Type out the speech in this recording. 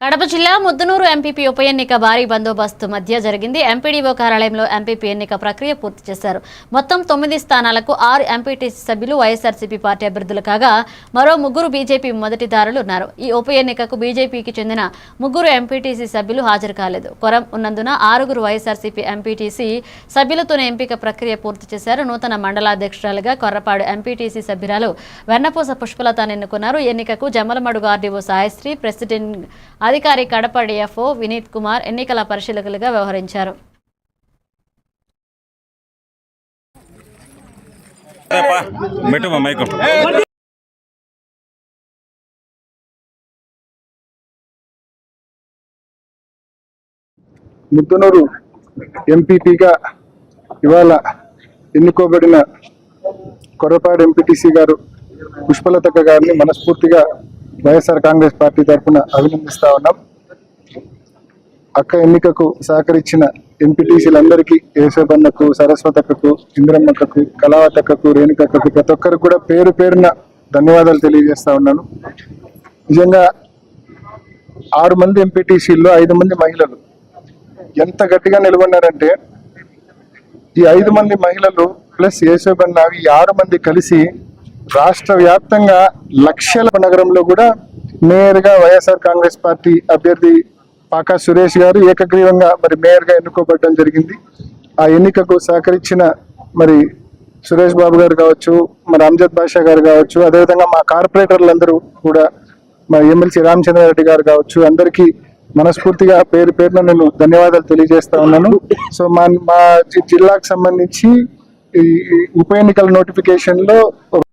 కడప జిల్లా ముద్దునూరు ఎంపీపీ ఉప ఎన్నిక భారీ బందోబస్తు మధ్య జరిగింది. ఎంపీడీఓ కార్యాలయంలో ఎంపీపీ ఎన్నిక ప్రక్రియ పూర్తి చేశారు. మొత్తం 9 స్థానాలకు 6 ఎంపీటీసీ సభ్యులు వైఎస్ఆర్సీపీ పార్టీ అభ్యర్థులు కాగా మరో 3 బీజేపీ మొదటిదారులు ఉన్నారు. ఈ ఉప ఎన్నికకు బీజేపీకి చెందిన 3 ఎంపీటీసీ సభ్యులు హాజరు కాలేదు. కొరం ఉన్నందున 6 వైఎస్ఆర్సీపీ ఎంపీటీసీ సభ్యులతోనే ఎంపిక ప్రక్రియ పూర్తి చేశారు. నూతన మండలాధ్యక్షురాలుగా కొర్రపాడు ఎంపీటీసీ సభ్యురాలు వెన్నపూస పుష్పలతను ఎన్నుకున్నారు. ఎన్నికకు జమ్మలమడుగు ఆర్డీఓ సాయశ్రీ, ప్రెసిడెంట్ అధికారి కడప డిఎఫ్ఓ వినీత్ కుమార్ ఎన్నికల పరిశీలకులుగా వ్యవహరించారు. ముద్దునూరు ఎంపీపీగా ఇవాళ ఎన్నుకోబడిన కొర్రపాడు ఎంపీటీసీ గారు పుష్పలత గారిని మనస్ఫూర్తిగా వైఎస్ఆర్ కాంగ్రెస్ పార్టీ తరఫున అభినందిస్తా ఉన్నాం. అక్క ఎన్నికకు సహకరించిన ఎంపీటీసీలందరికీ, యేసోబన్నకు, సరస్వతక్కకు, ఇంద్రమ్మక్కకు, కళావతక్కకు, రేణుకక్కకు ప్రతి ఒక్కరికి కూడా పేరు పేరున ధన్యవాదాలు తెలియజేస్తా ఉన్నాను. నిజంగా 6 మంది ఎంపీటీసీల్లో 5 మంది మహిళలు ఎంత గట్టిగా నిలబడినారంటే, ఈ 5 మంది మహిళలు ప్లస్ యేసోబన్న ఈ 6 మంది కలిసి రాష్ట్ర వ్యాప్తంగా లక్షల నగరంలో కూడా మేయర్గా వైఎస్ఆర్ కాంగ్రెస్ పార్టీ అభ్యర్థి పాకా సురేష్ గారు ఏకగ్రీవంగా మరి మేయర్గా ఎన్నుకోబడడం జరిగింది. ఆ ఎన్నికకు సహకరించిన మరి సురేష్ బాబు గారు కావచ్చు, మరి అంజద్ బాషా గారు కావచ్చు, అదేవిధంగా మా కార్పొరేటర్లందరూ కూడా, మా ఎమ్మెల్సీ రామచంద్రారెడ్డి గారు కావచ్చు, అందరికీ మనస్ఫూర్తిగా పేరు పేరున నేను ధన్యవాదాలు తెలియజేస్తా ఉన్నాను. సో మా జిల్లాకు సంబంధించి ఈ ఉప ఎన్నికల నోటిఫికేషన్లో